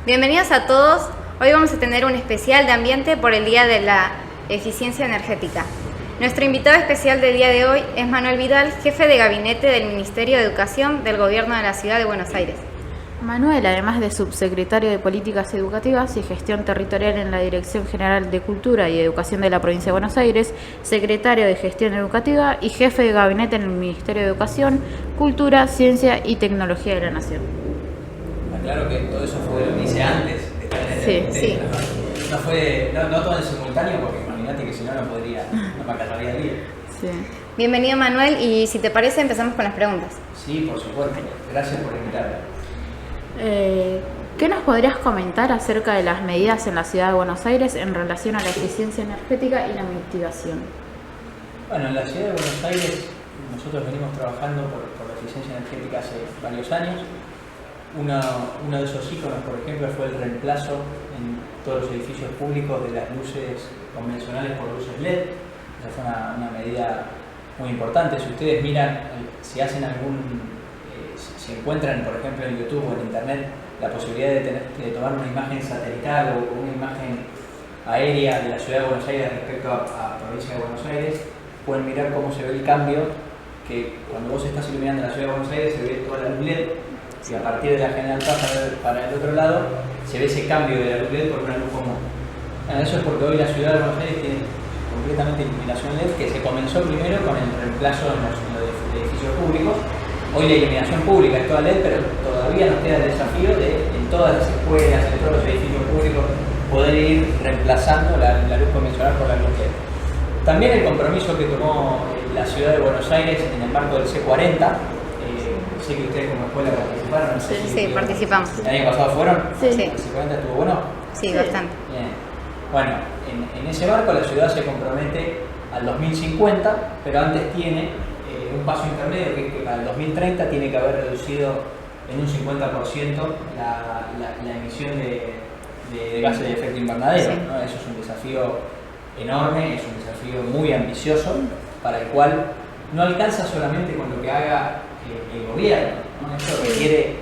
Bienvenidos a todos. Hoy vamos a tener un especial de ambiente por el Día de la Eficiencia Energética. Nuestro invitado especial del día de hoy es Manuel Vidal, jefe de gabinete del Ministerio de Educación del Gobierno de la Ciudad de Buenos Aires. Manuel, además de subsecretario de Políticas Educativas y Gestión Territorial en la Dirección General de Cultura y Educación de la Provincia de Buenos Aires, secretario de Gestión Educativa y jefe de gabinete en el Ministerio de Educación, Cultura, Ciencia y Tecnología de la Nación. Claro que todo eso fue lo que hice antes de estar en el Sí. No todo en simultáneo, porque imagínate que si no no me acabaría el día. Sí. Bienvenido, Manuel, y si te parece empezamos con las preguntas. Sí, por supuesto. Gracias por invitarme. ¿Qué nos podrías comentar acerca de las medidas en la Ciudad de Buenos Aires en relación a la eficiencia energética y la mitigación? Bueno, en la Ciudad de Buenos Aires nosotros venimos trabajando por la eficiencia energética hace varios años. Uno de esos íconos, por ejemplo, fue el reemplazo en todos los edificios públicos de las luces convencionales por luces LED. Esa fue una medida muy importante. Si ustedes miran, si encuentran, por ejemplo, en YouTube o en Internet, la posibilidad de tomar una imagen satelital o una imagen aérea de la Ciudad de Buenos Aires respecto a provincia de Buenos Aires, pueden mirar cómo se ve el cambio, que cuando vos estás iluminando la Ciudad de Buenos Aires se ve toda la luz LED, y a partir de la General Paz para el otro lado se ve ese cambio de la luz LED por una luz común. Bueno, eso es porque hoy la Ciudad de Buenos Aires tiene completamente iluminación LED, que se comenzó primero con el reemplazo en los edificios públicos. Hoy la iluminación pública es toda LED, pero todavía nos queda el desafío de en todas las escuelas, en todos los edificios públicos, poder ir reemplazando la luz convencional por la luz LED. También el compromiso que tomó la Ciudad de Buenos Aires en el marco del C40, sé que ustedes como escuela participaron. Sí, participamos. ¿El año pasado fueron? Sí. ¿El C40 estuvo bueno? Sí, bastante. Bien. Bueno, en ese marco la ciudad se compromete al 2050, pero antes tiene un paso intermedio, que es que para el 2030 tiene que haber reducido en un 50% la emisión de gases de efecto invernadero. Sí. ¿No? Eso es un desafío enorme, es un desafío muy ambicioso, para el cual no alcanza solamente con lo que haga el gobierno, ¿no? Esto requiere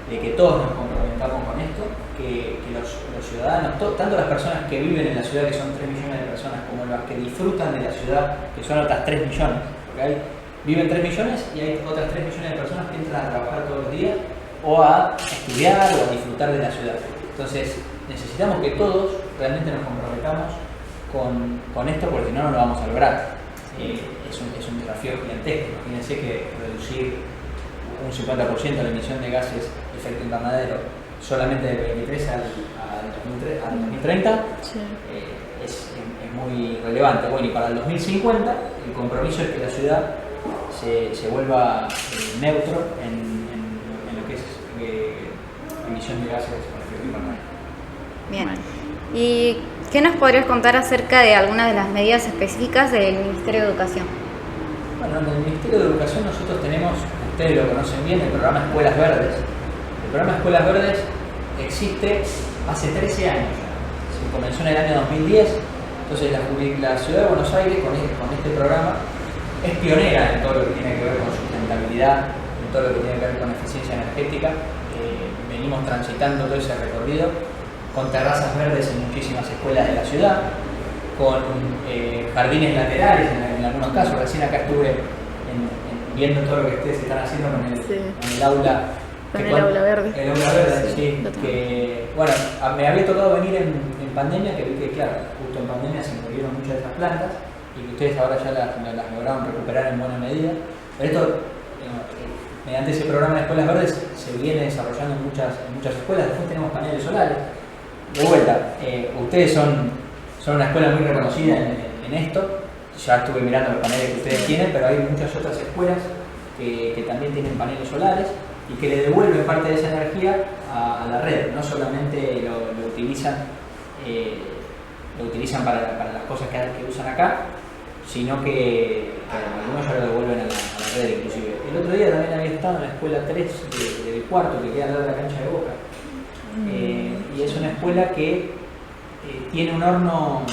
de que todos nos comprometamos con esto, que los ciudadanos, tanto las personas que viven en la ciudad, que son 3 millones de personas, como las que disfrutan de la ciudad, que son otras 3 millones, porque viven 3 millones y hay otras 3 millones de personas que entran a trabajar todos los días o a estudiar o a disfrutar de la ciudad. Entonces necesitamos que todos realmente nos comprometamos con esto, porque si no, no lo vamos a lograr. Es un desafío gigantesco. Imagínense que reducir un 50% la emisión de gases de efecto invernadero solamente del 23 al 2030 Sí. es muy relevante. Bueno, y para el 2050 el compromiso es que la ciudad se vuelva neutro en lo que es emisión de gases con efecto invernadero. Bien. ¿Y qué nos podrías contar acerca de algunas de las medidas específicas del Ministerio de Educación? Bueno, en el Ministerio de Educación nosotros tenemos, ustedes lo conocen bien, el programa Escuelas Verdes. El programa Escuelas Verdes existe hace 13 años ya. Se comenzó en el año 2010. Entonces la Ciudad de Buenos Aires con este programa es pionera en todo lo que tiene que ver con sustentabilidad, en todo lo que tiene que ver con eficiencia energética. Venimos transitando todo ese recorrido con terrazas verdes en muchísimas escuelas de la ciudad, con jardines laterales en algunos casos. Recién acá estuve viendo todo lo que ustedes están haciendo con el aula. Con el aula verde. El aula verde, Sí, sí. Que, bueno, me había tocado venir en pandemia, que vi que, claro, justo en pandemia se murieron muchas de esas plantas y que ustedes ahora ya las lograron recuperar en buena medida. Pero esto, mediante ese programa de escuelas verdes, se viene desarrollando en muchas escuelas. Después tenemos paneles solares. De vuelta, ustedes son una escuela muy reconocida en esto. Ya estuve mirando los paneles que ustedes tienen, pero hay muchas otras escuelas que también tienen paneles solares y que le devuelven parte de esa energía a la red. No solamente lo utilizan para las cosas que usan acá, sino que algunos ya lo devuelven a la red inclusive. El otro día también había estado en la escuela 3 del cuarto, que queda al lado de la cancha de Boca. Y es una escuela que tiene un horno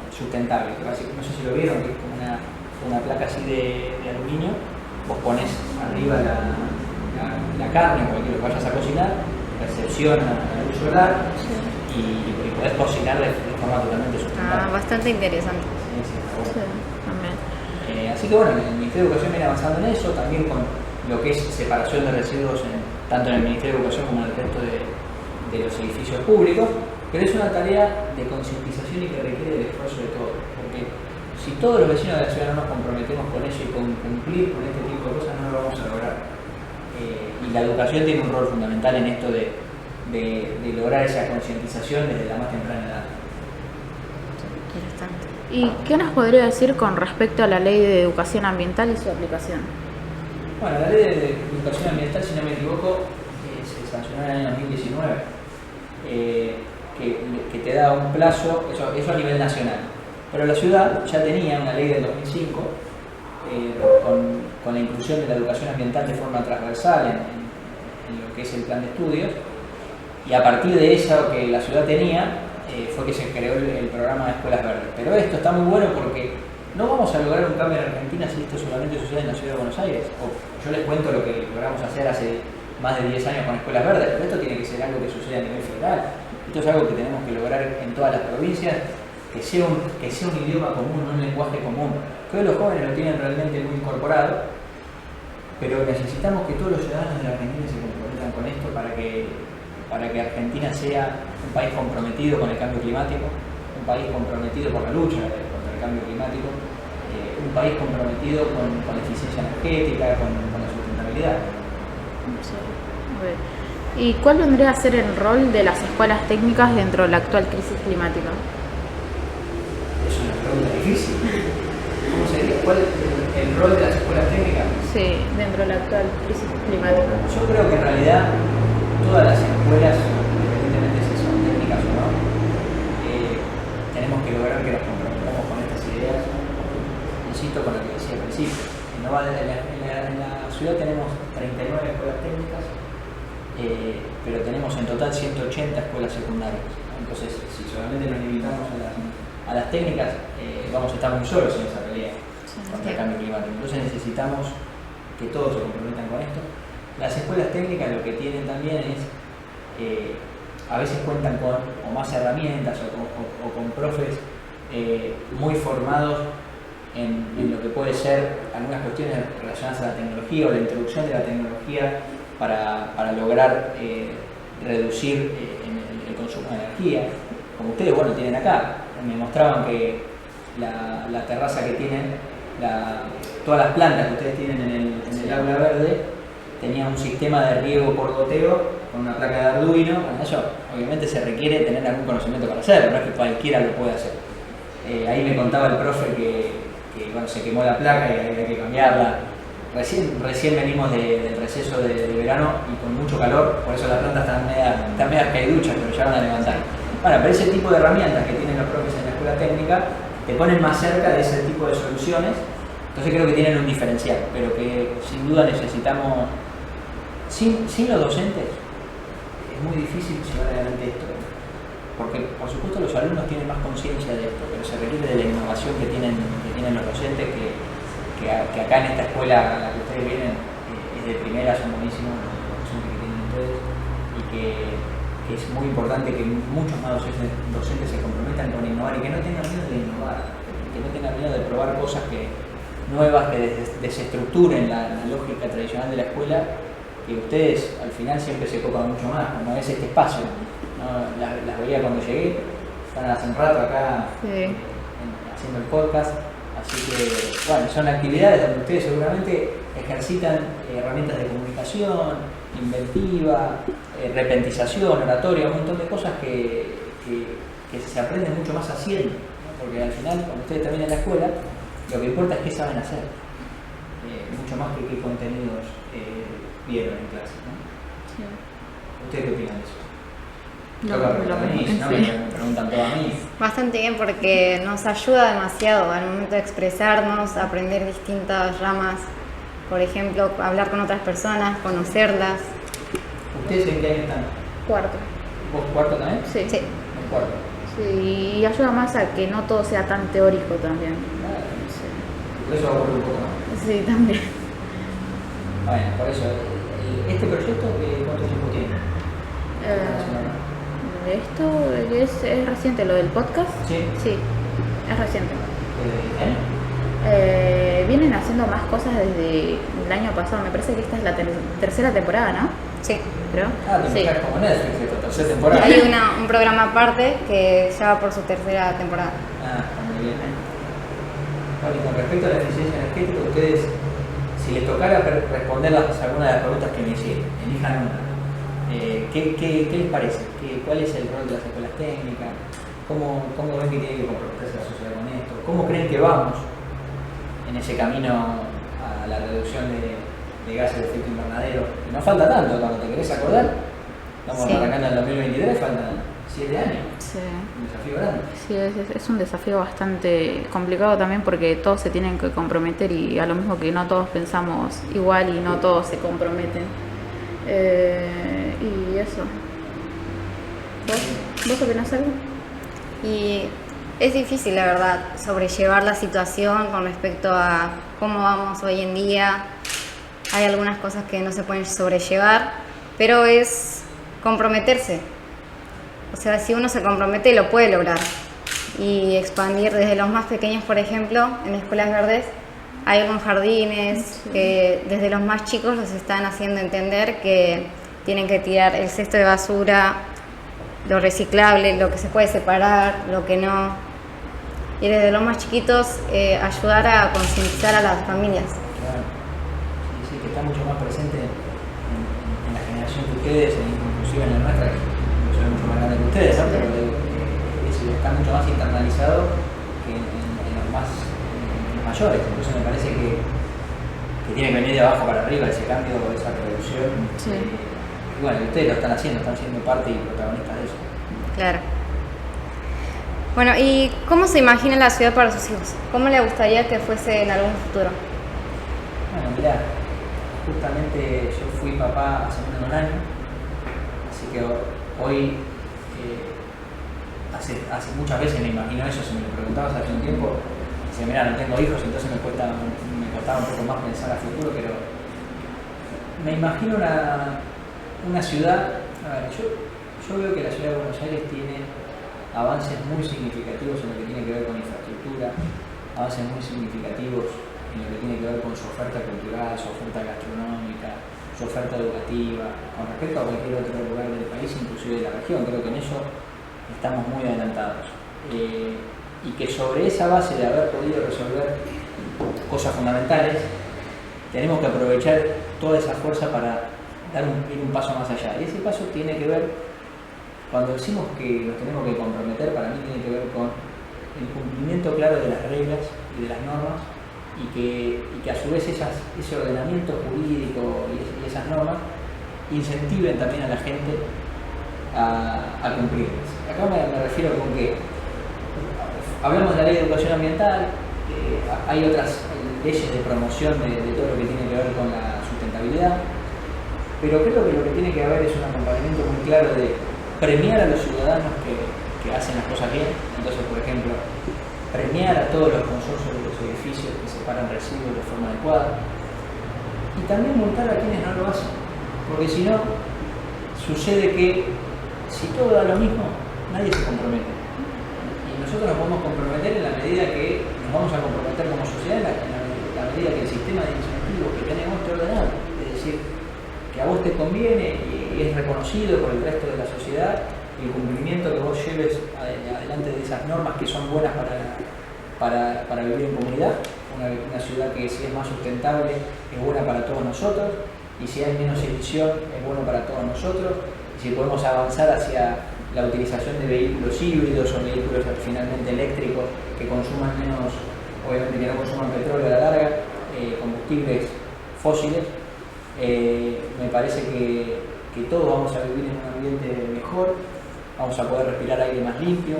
sustentable. No sé si lo vieron, que es como una placa así de aluminio. Vos pones arriba la carne o cualquier lo que vayas a cocinar, exposición a la luz solar y podés cocinar de forma totalmente sustentable. Bastante interesante. Sí, sí, está bueno. Sí, también. Así que bueno, el Ministerio de Educación viene avanzando en eso, también con lo que es separación de residuos tanto en el Ministerio de Educación como en el resto de los edificios públicos, pero es una tarea de concientización y que requiere del esfuerzo de todos, porque si todos los vecinos de la ciudad no nos comprometemos con eso y con cumplir con este tipo de cosas, no lo vamos a lograr. Y la educación tiene un rol fundamental en esto de lograr esa concientización desde la más temprana edad. Interesante. ¿Y qué nos podría decir con respecto a la Ley de Educación Ambiental y su aplicación? Bueno, la Ley de Educación Ambiental, si no me equivoco, se sancionó en el año 2019, que te da un plazo, eso a nivel nacional. Pero la ciudad ya tenía una ley del 2005 con la inclusión de la educación ambiental de forma transversal en lo que es el plan de estudios, y a partir de eso que la ciudad tenía fue que se creó el programa de escuelas verdes. Pero esto está muy bueno porque no vamos a lograr un cambio en Argentina si esto solamente sucede en la ciudad de Buenos Aires. Yo les cuento lo que logramos hacer hace más de 10 años con escuelas verdes, pero esto tiene que ser algo que suceda a nivel federal. Esto es algo que tenemos que lograr en todas las provincias, que sea un idioma común, no un lenguaje común. Que hoy los jóvenes lo tienen realmente muy incorporado, pero necesitamos que todos los ciudadanos de la Argentina se comprometan con esto para que Argentina sea un país comprometido con el cambio climático, un país comprometido con la lucha contra el cambio climático, un país comprometido con la eficiencia energética, con la sustentabilidad. ¿Y cuál vendría a ser el rol de las escuelas técnicas dentro de la actual crisis climática? Es una pregunta difícil. ¿Cómo sería? ¿Cuál es el rol de las escuelas técnicas? Sí, dentro de la actual crisis climática. Yo creo que en realidad todas las escuelas, independientemente si son técnicas o no, tenemos que lograr que nos comprometamos con estas ideas. Insisto con lo que decía al principio. En la ciudad tenemos 39 escuelas técnicas, pero tenemos en total 180 escuelas secundarias. Entonces, si solamente nos limitamos a las técnicas, vamos a estar muy solos en esa pelea contra el cambio climático. Entonces necesitamos que todos se comprometan con esto. Las escuelas técnicas lo que tienen también es, a veces cuentan con o más herramientas o con profes muy formados en lo que puede ser algunas cuestiones relacionadas a la tecnología o la introducción de la tecnología para lograr reducir el consumo de energía. Como ustedes, bueno, tienen acá, me mostraban que la terraza que tienen, todas las plantas que ustedes tienen en el aula verde, tenía un sistema de riego por goteo con una placa de Arduino. Con eso, obviamente, se requiere tener algún conocimiento para hacerlo, no es que cualquiera lo pueda hacer. Ahí me contaba el profe que bueno, se quemó la placa y había que cambiarla. Recién venimos del receso de verano y con mucho calor, por eso las plantas están medias caiduchas, pero ya van a levantar. Bueno, pero ese tipo de herramientas que tienen los profes en la escuela técnica te ponen más cerca de ese tipo de soluciones. Entonces creo que tienen un diferencial, pero que sin duda necesitamos, sin los docentes, es muy difícil llevar adelante esto. Porque por supuesto los alumnos tienen más conciencia de esto, pero se requiere de la innovación que tienen los docentes, que acá en esta escuela a la que ustedes vienen es de primera, son buenísimos los docentes que tienen ustedes, y que es muy importante que muchos más docentes se comprometan con innovar y que no tengan miedo de innovar, que no tengan miedo de probar cosas nuevas que desestructuren la lógica tradicional de la escuela, que ustedes al final siempre se copan mucho más, como es este espacio. ¿No? Las veía cuando llegué, están hace un rato acá haciendo el podcast, así que bueno, son actividades donde ustedes seguramente ejercitan herramientas de comunicación, inventiva, repentización, oratoria, un montón de cosas que se aprenden mucho más haciendo, ¿no? Porque al final cuando ustedes terminan la escuela, lo que importa es qué saben hacer, mucho más que qué contenidos vieron en clase, ¿no? Sí. ¿Ustedes qué opinan de eso? Me preguntan todo a mí. Bastante bien, porque nos ayuda demasiado al momento de expresarnos, aprender distintas ramas, por ejemplo, hablar con otras personas, conocerlas. ¿Ustedes en qué año están? Cuarto. ¿Vos cuarto también? Sí. En cuarto. Sí, y ayuda más a que no todo sea tan teórico también. Claro, sí. Por eso aburre un poco, ¿no? Sí, también. Bueno, por eso, ¿este proyecto cuánto tiempo tiene? Esto es reciente, lo del podcast. Sí. Sí, es reciente. ¿Eh? Vienen haciendo más cosas desde el año pasado. Me parece que esta es la tercera temporada, ¿no? Sí. Creo. Ah, te Sí. imaginas como Netflix, esta tercera temporada. Hay un programa aparte que ya va por su tercera temporada. Ah, está muy bien. Bueno, y con respecto a la eficiencia energética, ustedes, si les tocara responder algunas de las preguntas que me hicieron, elijan una. ¿Qué les parece? ¿Cuál es el rol de las escuelas técnicas? ¿Cómo ven que tiene que comprometerse la sociedad con esto? ¿Cómo creen que vamos en ese camino a la reducción de gases de efecto invernadero? Y no falta tanto, cuando te querés acordar, estamos Sí. arrancando el 2023, faltan 7 años. Sí. Un desafío grande. Sí, es un desafío bastante complicado también porque todos se tienen que comprometer y a lo mismo que no todos pensamos igual y no todos se comprometen. Y eso. ¿Vos opinás algo? Y es difícil, la verdad, sobrellevar la situación con respecto a cómo vamos hoy en día. Hay algunas cosas que no se pueden sobrellevar, pero es comprometerse. O sea, si uno se compromete, lo puede lograr. Y expandir desde los más pequeños, por ejemplo, en escuelas verdes, hay algunos jardines que desde los más chicos los están haciendo entender que tienen que tirar el cesto de basura, lo reciclable, lo que se puede separar, lo que no. Y desde los más chiquitos ayudar a concientizar a las familias. Claro. Sí, que está mucho más presente en la generación de ustedes, inclusive en la nuestra, que yo soy mucho más grande que ustedes, ¿no? Pero está mucho más internalizado que en los más mayores. Entonces me parece que tiene que venir de abajo para arriba ese cambio, esa revolución. Sí. Y bueno, ustedes lo están haciendo, están siendo parte y protagonistas de eso. Claro. Bueno, ¿y cómo se imagina la ciudad para sus hijos? ¿Cómo le gustaría que fuese en algún futuro? Bueno, mirá, justamente yo fui papá hace menos de un año, así que hoy, hace muchas veces me imagino eso, si me lo preguntabas hace un tiempo, decía, mirá, no tengo hijos, entonces me costaba un poco más pensar a futuro, pero me imagino una ciudad. A ver, yo veo que la ciudad de Buenos Aires tiene avances muy significativos en lo que tiene que ver con infraestructura, avances muy significativos en lo que tiene que ver con su oferta cultural, su oferta gastronómica, su oferta educativa, con respecto a cualquier otro lugar del país, inclusive de la región. Creo que en eso estamos muy adelantados. Y que sobre esa base de haber podido resolver cosas fundamentales, tenemos que aprovechar toda esa fuerza para ir un paso más allá. Y ese paso tiene que ver, cuando decimos que nos tenemos que comprometer, para mí tiene que ver con el cumplimiento claro de las reglas y de las normas, y que a su vez ese ordenamiento jurídico y esas normas incentiven también a la gente a cumplirlas. Acá me refiero con que hablamos de la ley de educación ambiental, hay otras leyes de promoción de todo lo que tiene que ver con la sustentabilidad, pero creo que lo que tiene que haber es un acompañamiento muy claro de premiar a los ciudadanos que hacen las cosas bien. Entonces, por ejemplo, premiar a todos los consorcios de los edificios que separan residuos de forma adecuada, y también multar a quienes no lo hacen, porque si no, sucede que si todo da lo mismo, nadie se compromete. Y nosotros nos podemos comprometer en la medida que nos vamos a comprometer como sociedad, en la medida que el sistema de incentivos que tenemos esté ordenado. Es decir, que a vos te conviene y es reconocido por el resto de la sociedad el cumplimiento que vos lleves adelante de esas normas que son buenas para vivir en comunidad. Una ciudad que, si es más sustentable, es buena para todos nosotros, y si hay menos emisión, es bueno para todos nosotros. Y si podemos avanzar hacia la utilización de vehículos híbridos o vehículos finalmente eléctricos que consuman menos, obviamente que no consuman petróleo a la larga, combustibles fósiles, me parece que todos vamos a vivir en un ambiente mejor, vamos a poder respirar aire más limpio,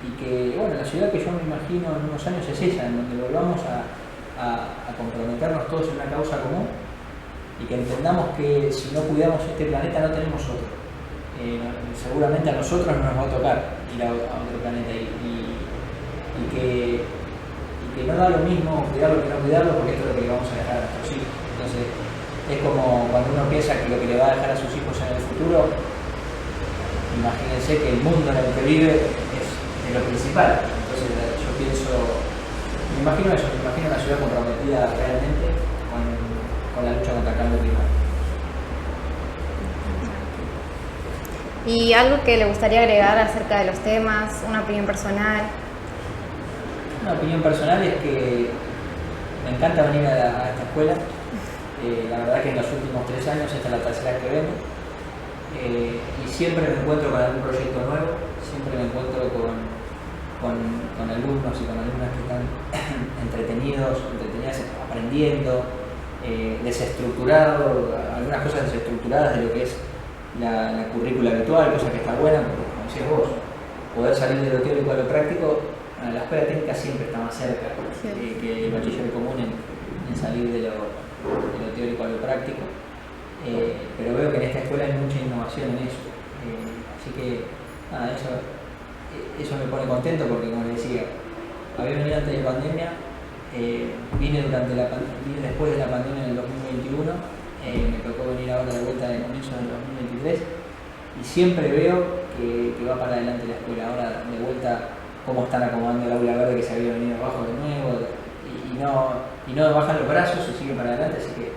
y que, bueno, la ciudad que yo me imagino en unos años es esa, en donde volvamos a comprometernos todos en una causa común, y que entendamos que si no cuidamos este planeta no tenemos otro. Seguramente a nosotros no nos va a tocar ir a otro planeta, y que no da lo mismo cuidarlo que no cuidarlo, porque esto es lo que le vamos a dejar a nuestros hijos. Entonces, es como cuando uno piensa que lo que le va a dejar a sus hijos en el futuro imagínense que el mundo en el que vive es lo principal. Entonces yo pienso, me imagino eso, me imagino una ciudad comprometida realmente con la lucha contra el cambio climático. ¿Y algo que le gustaría agregar acerca de los temas? ¿Una opinión personal? Una opinión personal es que me encanta venir a esta escuela. La verdad que en los últimos 3 años, esta es la tercera que vengo, y siempre me encuentro con algún proyecto nuevo, siempre me encuentro con alumnos y con alumnas que están entretenidas, aprendiendo, desestructurado, algunas cosas desestructuradas de lo que es la currícula habitual, cosa que está buena, porque como decías vos, poder salir de lo teórico a lo práctico, la escuela técnica siempre está más cerca que el bachiller común en salir de lo teórico a lo práctico, pero veo que en esta escuela hay mucha innovación en eso, así que nada, eso me pone contento porque, como les decía, había venido antes de la pandemia, vine después de la pandemia en el 2021, me tocó venir ahora de vuelta en el comienzo del 2023 y siempre veo que va para adelante la escuela. Ahora de vuelta cómo están acomodando el aula verde que se había venido abajo de nuevo y no bajan los brazos y siguen para adelante, así que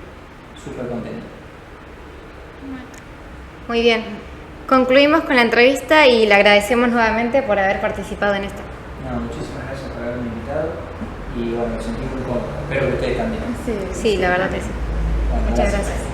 súper contento. Muy bien, concluimos con la entrevista y le agradecemos nuevamente por haber participado en esto. No, muchísimas gracias por haberme invitado y bueno, me sentí muy cómodo, espero que ustedes también. Sí, la verdad que sí. Bueno, Muchas gracias.